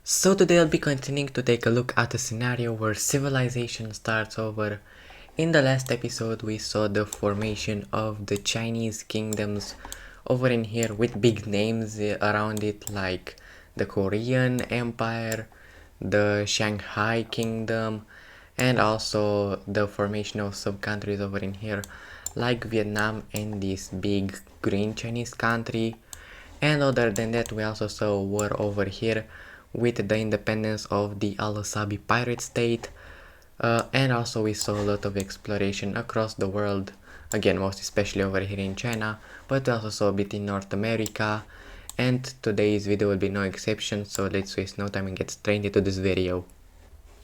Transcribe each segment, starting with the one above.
So today I'll be continuing to take a look at a scenario where civilization starts over. In the last episode we saw the formation of the Chinese kingdoms over in here with big names around it, like the Korean Empire, the Shanghai Kingdom, and also the formation of sub-countries over in here like Vietnam and this big green Chinese country. And other than that, we also saw war over here with the independence of the Al-Asabi pirate state. And also we saw a lot of exploration across the world, again most especially over here in China, but we also saw a bit in North America. And today's video will be no exception, so let's waste no time and get straight into this video.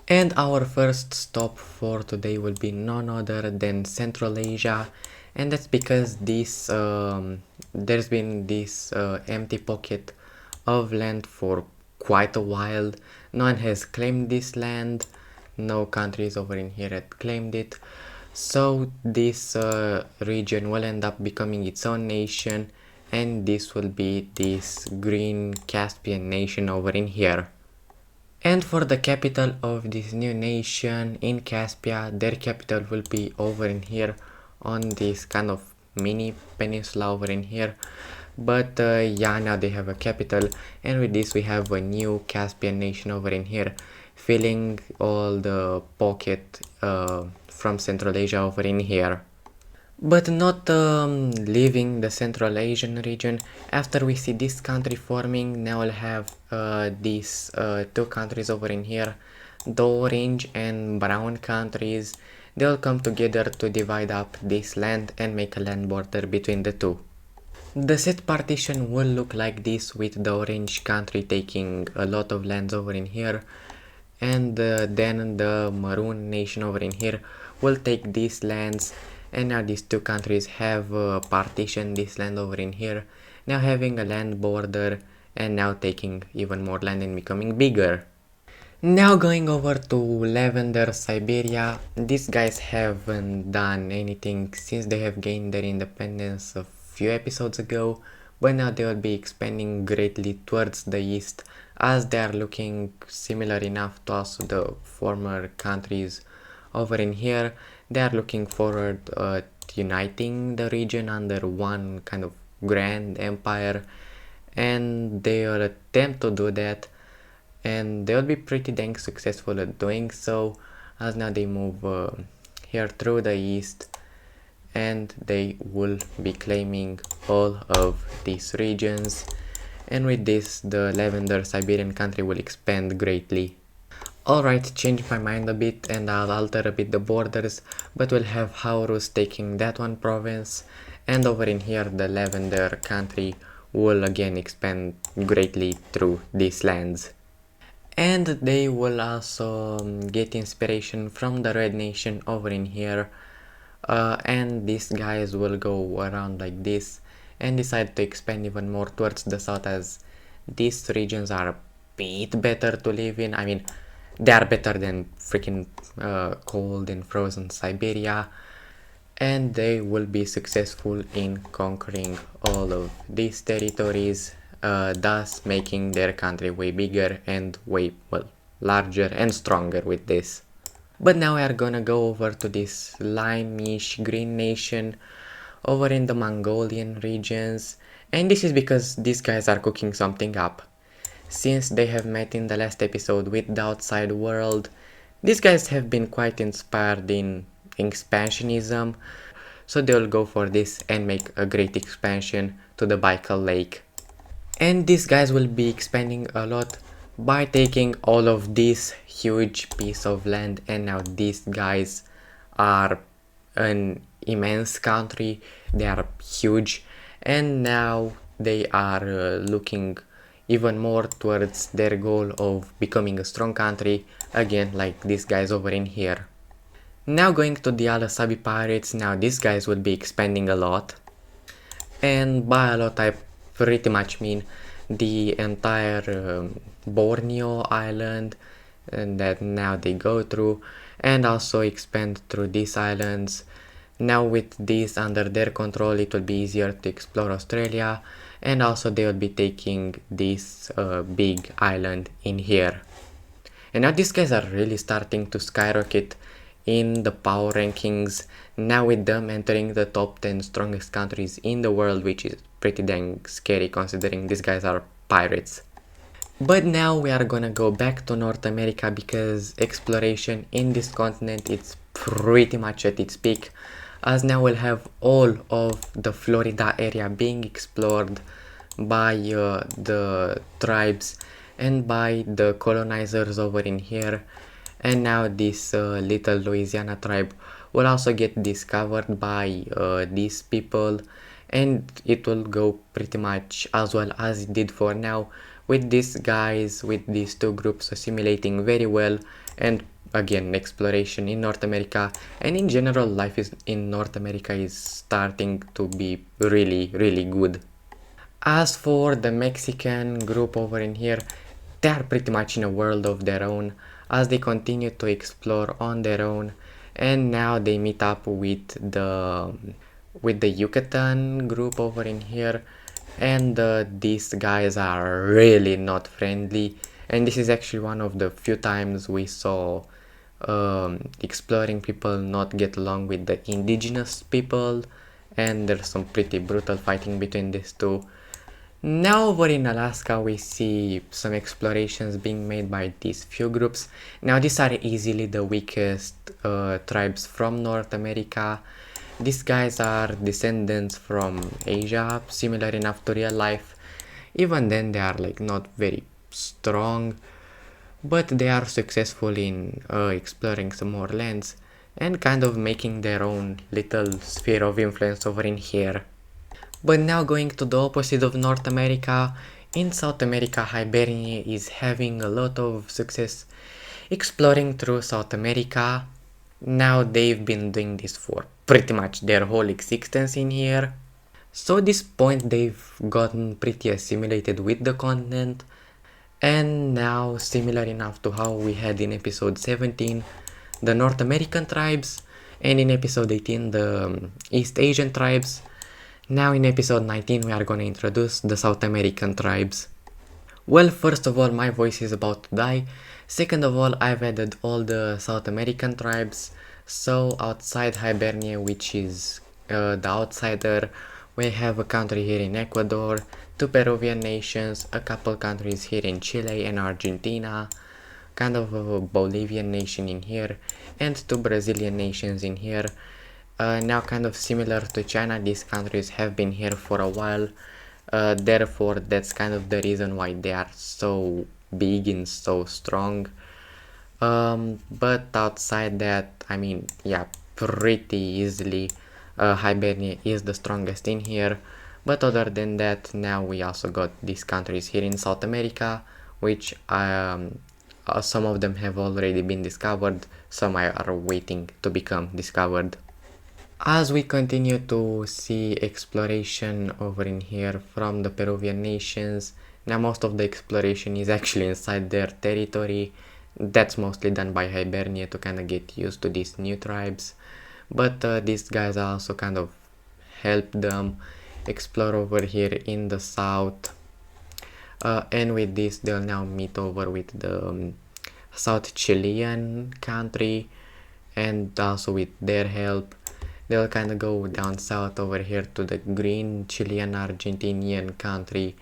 And our first stop for today will be none other than Central Asia, and that's because there's been this empty pocket of land for quite a while. No one has claimed this land, no countries over in here had claimed it, so this region will end up becoming its own nation, and this will be this green Caspian nation over in here. And for the capital of this new nation in Caspia, their capital will be over in here on this kind of mini peninsula over in here. But yeah, now they have a capital, and with this we have a new Caspian nation over in here, filling all the pocket from Central Asia over in here. But not leaving the Central Asian region. After we see this country forming, now we'll have these two countries over in here, the orange and brown countries. They'll come together to divide up this land and make a land border between the two. The set partition will look like this, with the orange country taking a lot of lands over in here, and then the maroon nation over in here will take these lands. And now these two countries have partitioned this land over in here, now having a land border and now taking even more land and becoming bigger. Now going over to Lavender, Siberia, these guys haven't done anything since they have gained their independence a few episodes ago, but now they will be expanding greatly towards the east, as they are looking similar enough to also the former countries over in here. They are looking forward to uniting the region under one kind of grand empire, and they will attempt to do that, and they will be pretty dang successful at doing so, as now they move here through the east, and they will be claiming all of these regions. And with this, the Lavender Siberian country will expand greatly. Alright, change my mind a bit and I'll alter a bit the borders, but we'll have Haurus taking that one province, and over in here the Lavender country will again expand greatly through these lands. And they will also get inspiration from the Red Nation over in here, and these guys will go around like this and decide to expand even more towards the south, as these regions are a bit better to live in. I mean, they are better than freaking cold and frozen Siberia, and they will be successful in conquering all of these territories, thus making their country way bigger and way, well, larger and stronger with this. But now we are gonna go over to this limeish green nation over in the Mongolian regions, and this is because these guys are cooking something up. Since they have met in the last episode with the outside world, these guys have been quite inspired in expansionism, so they'll go for this and make a great expansion to the Baikal Lake. And these guys will be expanding a lot by taking all of this huge piece of land, and now these guys are an immense country, they are huge, and now they are looking even more towards their goal of becoming a strong country, again like these guys over in here. Now going to the Al-Asabi pirates, now these guys will be expanding a lot, and by a lot I pretty much mean the entire Borneo island, and that now they go through, and also expand through these islands. Now with these under their control, it will be easier to explore Australia, and also they will be taking this big island in here. And now these guys are really starting to skyrocket in the power rankings, now with them entering the top 10 strongest countries in the world, which is pretty dang scary considering these guys are pirates. But now we are gonna go back to North America because exploration in this continent is pretty much at its peak, as now we'll have all of the Florida area being explored by the tribes and by the colonizers over in here. And now this little Louisiana tribe will also get discovered by these people, and it will go pretty much as well as it did for now, with these guys, with these two groups assimilating very well, and again exploration in North America and in general life is in North America is starting to be really good. As for the Mexican group over in here, they are pretty much in a world of their own as they continue to explore on their own, and now they meet up with the Yucatan group over in here, and these guys are really not friendly, and this is actually one of the few times we saw exploring people not get along with the indigenous people, and there's some pretty brutal fighting between these two. Now over in Alaska we see some explorations being made by these few groups. Now these are easily the weakest tribes from North America. These guys are descendants from Asia, similar enough to real life. Even then they are like not very strong, but they are successful in exploring some more lands and kind of making their own little sphere of influence over in here. But now going to the opposite of North America, in South America, Hibernia is having a lot of success exploring through South America. Now they've been doing this for pretty much their whole existence in here. So at this point they've gotten pretty assimilated with the continent, and now similar enough to how we had in episode 17 the North American tribes, and in episode 18 the East Asian tribes. Now in episode 19 we are gonna introduce the South American tribes. Well, first of all, my voice is about to die. Second of all, I've added all the South American tribes. So outside Hibernia, which is the outsider, we have a country here in Ecuador, two Peruvian nations, a couple countries here in Chile and Argentina, kind of a Bolivian nation in here, and two Brazilian nations in here. Now kind of similar to China, these countries have been here for a while, therefore that's kind of the reason why they are so big and so strong. But outside that, I mean, yeah, pretty easily Hibernia is the strongest in here. But other than that, now we also got these countries here in South America, which some of them have already been discovered, some are waiting to become discovered. As we continue to see exploration over in here from the Peruvian nations, now most of the exploration is actually inside their territory. That's mostly done by Hibernia to kind of get used to these new tribes. But these guys also kind of help them explore over here in the south. And with this, they'll now meet over with the South Chilean country, and also with their help they'll kind of go down south over here to the green Chilean Argentinian country.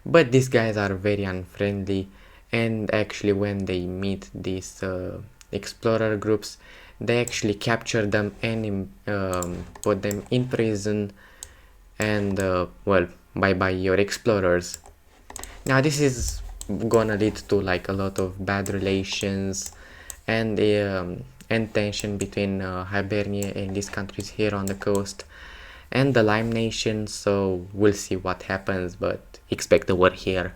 But these guys are very unfriendly, and actually when they meet these explorer groups, they actually capture them and put them in prison, and well, bye bye your explorers. Now this is gonna lead to like a lot of bad relations and tension between Hibernia and these countries here on the coast and the Lime Nation, so we'll see what happens, but expect a war here.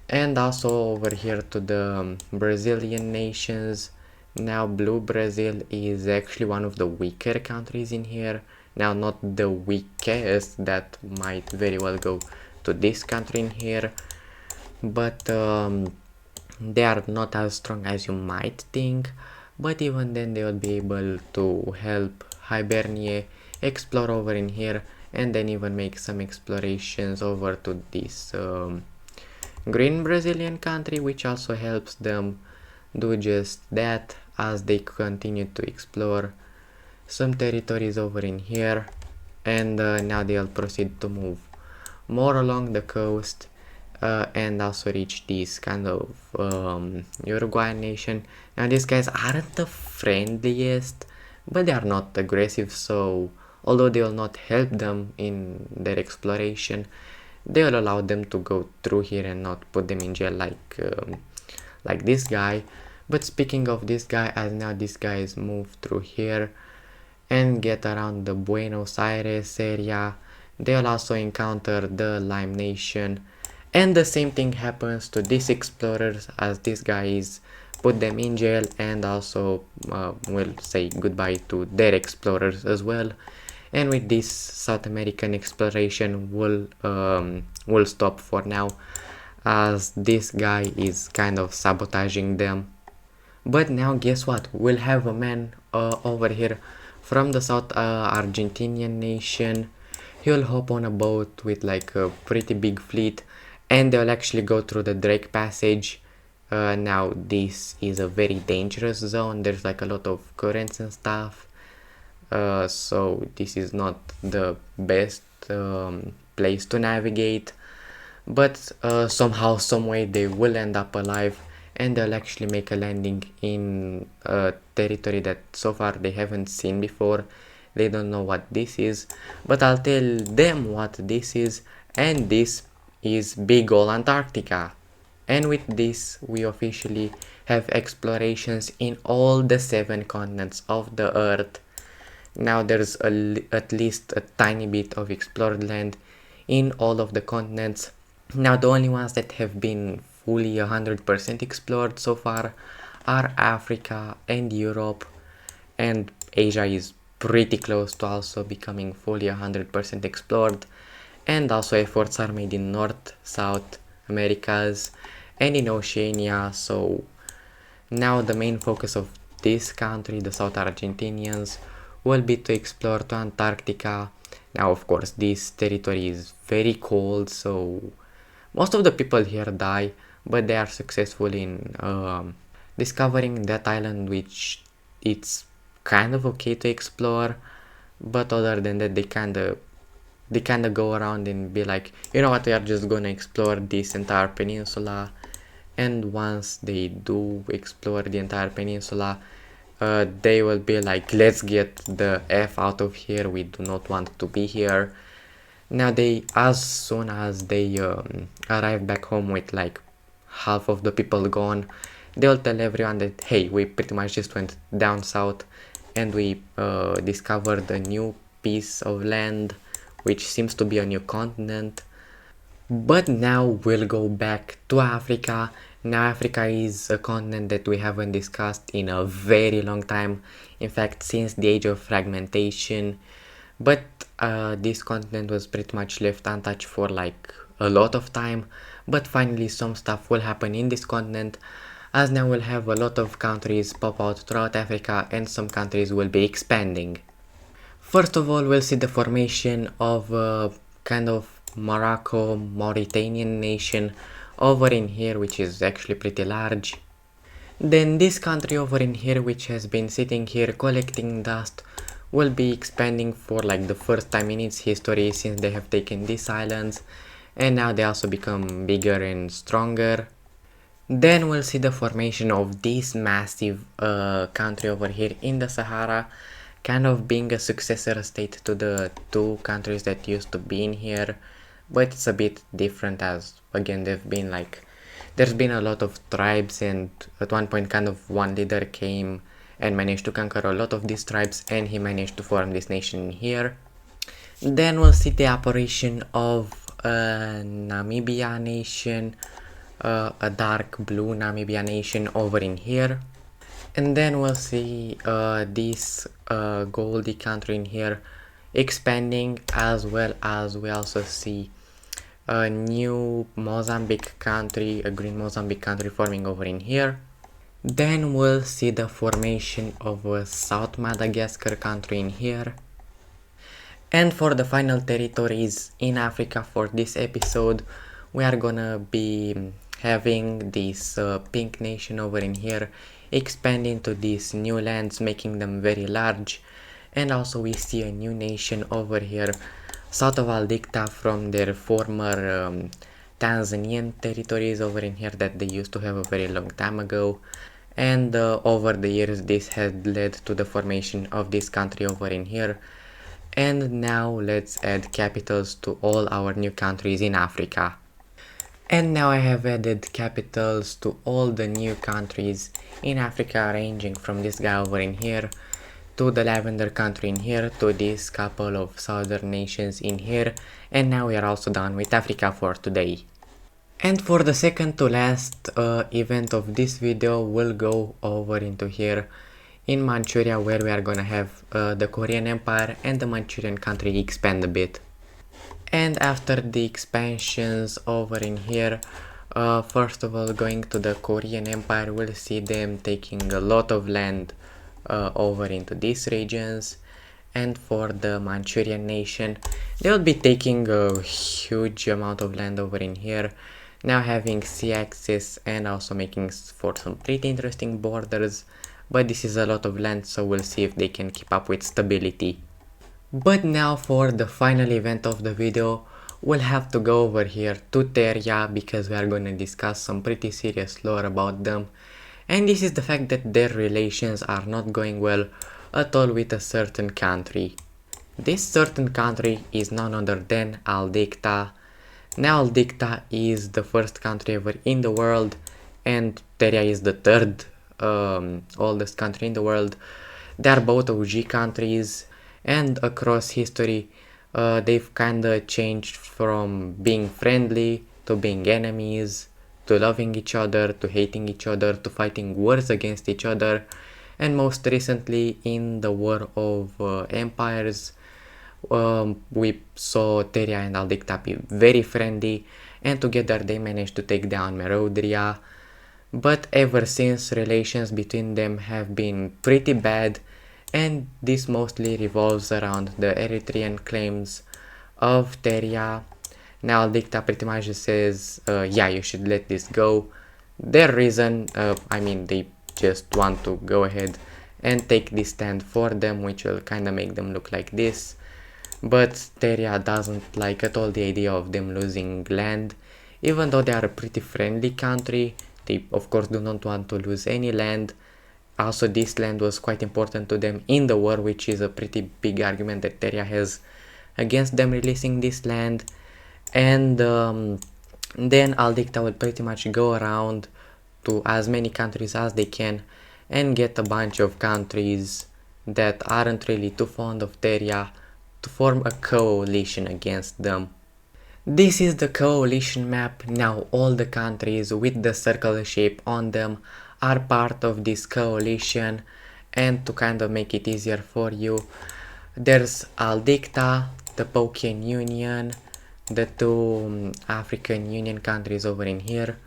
And also over here to the Brazilian nations. Now Blue Brazil is actually one of the weaker countries in here. Now not the weakest, that might very well go to this country in here, but they are not as strong as you might think. But even then they will be able to help Hibernia explore over in here and then even make some explorations over to this green Brazilian country, which also helps them do just that as they continue to explore some territories over in here. And now they'll proceed to move more along the coast and also reach this kind of Uruguayan nation. Now these guys aren't the friendliest, but they are not aggressive, so although they will not help them in their exploration, they will allow them to go through here and not put them in jail like this guy. But speaking of this guy, as now these guys move through here and get around the Buenos Aires area, they'll also encounter the Lime Nation, and the same thing happens to these explorers as these guys put them in jail, and also will say goodbye to their explorers as well. And with this, South American exploration will stop for now, as this guy is kind of sabotaging them. But now guess what, we'll have a man over here from the South Argentinian nation. He'll hop on a boat with like a pretty big fleet, and they'll actually go through the Drake Passage. Now this is a very dangerous zone, there's like a lot of currents and stuff, so this is not the best place to navigate, but somehow, some way they will end up alive, and they'll actually make a landing in a territory that so far they haven't seen before. They don't know what this is, but I'll tell them what this is, and this is big ol' Antarctica. And with this, we officially have explorations in all the 7 continents of the Earth. Now there's at least a tiny bit of explored land in all of the continents. Now the only ones that have been fully 100% explored so far are Africa and Europe, and Asia is pretty close to also becoming fully 100% explored, and also efforts are made in North, South Americas and in Oceania. So now the main focus of this country, the South Argentinians, will be to explore to Antarctica. Now of course this territory is very cold, so most of the people here die, but they are successful in discovering that island, which it's kind of okay to explore. But other than that, they kind of go around and be like, you know what, we are just gonna explore this entire peninsula. And once they do explore the entire peninsula, they will be like, let's get the F out of here, we do not want to be here. Now as soon as they arrive back home with like half of the people gone, they'll tell everyone that, hey, we pretty much just went down south and we discovered a new piece of land, which seems to be a new continent. But now we'll go back to Africa. Now Africa is a continent that we haven't discussed in a very long time, in fact since the age of fragmentation. But this continent was pretty much left untouched for like a lot of time, but finally some stuff will happen in this continent, as now we'll have a lot of countries pop out throughout Africa, and some countries will be expanding. First of all, we'll see the formation of a kind of Morocco-Mauritanian nation over in here, which is actually pretty large. Then this country over in here, which has been sitting here collecting dust, will be expanding for like the first time in its history since they have taken these islands, and now they also become bigger and stronger. Then we'll see the formation of this massive country over here in the Sahara, kind of being a successor state to the 2 countries that used to be in here, but it's a bit different, as again there's been a lot of tribes, and at one point kind of one leader came and managed to conquer a lot of these tribes, and he managed to form this nation here. Then we'll see the apparition of a Namibia nation, a dark blue Namibia nation over in here. And then we'll see this goldy country in here expanding, as well as we also see a new Mozambique country, a green Mozambique country forming over in here. Then we'll see the formation of a South Madagascar country in here. And for the final territories in Africa for this episode, we are gonna be having this pink nation over in here expanding to these new lands, making them very large. And also we see a new nation over here south of Aldicta from their former Tanzanian territories over in here that they used to have a very long time ago. And over the years this has led to the formation of this country over in here. And now let's add capitals to all our new countries in Africa. And now I have added capitals to all the new countries in Africa, ranging from this guy over in here to the lavender country in here to this couple of southern nations in here. And now we are also done with Africa for today. And for the second to last event of this video, we'll go over into here in Manchuria, where we are gonna have the Korean Empire and the Manchurian country expand a bit. And after the expansions over in here, first of all going to the Korean Empire, we'll see them taking a lot of land over into these regions. And for the Manchurian nation, they'll be taking a huge amount of land over in here, now having sea access and also making for some pretty interesting borders. But this is a lot of land, so we'll see if they can keep up with stability. But now for the final event of the video, we'll have to go over here to Teria because we are going to discuss some pretty serious lore about them. And this is the fact that their relations are not going well at all with a certain country. This certain country is none other than Aldicta. Now Aldicta is the first country ever in the world, and Teria is the third oldest country in the world. They are both OG countries, and across history they've kinda changed from being friendly to being enemies, to loving each other, to hating each other, to fighting wars against each other, and most recently in the War of Empires we saw Teria and Aldicta be very friendly, and together they managed to take down Merodria. But ever since, relations between them have been pretty bad, and this mostly revolves around the Eritrean claims of Teria. Now Aldicta pretty much just says, yeah, you should let this go. Their reason, they just want to go ahead and take this stand for them, which will kinda make them look like this. But Teria doesn't like at all the idea of them losing land, even though they are a pretty friendly country. They of course do not want to lose any land. Also, this land was quite important to them in the war, which is a pretty big argument that Teria has against them releasing this land. And then Aldicta will pretty much go around to as many countries as they can and get a bunch of countries that aren't really too fond of Teria to form a coalition against them. This is the coalition map. Now all the countries with the circle shape on them are part of this coalition, and to kind of make it easier for you, there's Aldicta, the Pokian Union, the two African Union countries over in here,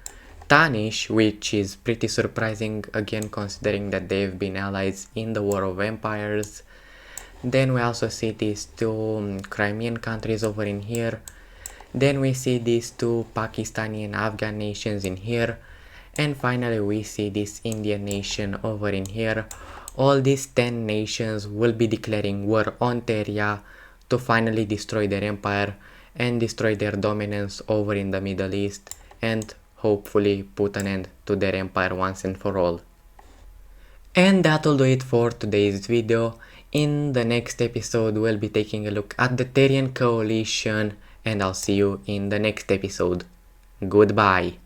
Tanish, which is pretty surprising again considering that they've been allies in the War of Empires. Then we also see these two Crimean countries over in here. Then we see these two Pakistani and Afghan nations in here. And finally we see this Indian nation over in here. All these 10 nations will be declaring war on Teria to finally destroy their empire and destroy their dominance over in the Middle East, and hopefully put an end to their empire once and for all. And that'll do it for today's video. In the next episode we'll be taking a look at the Terian coalition, and I'll see you in the next episode. Goodbye.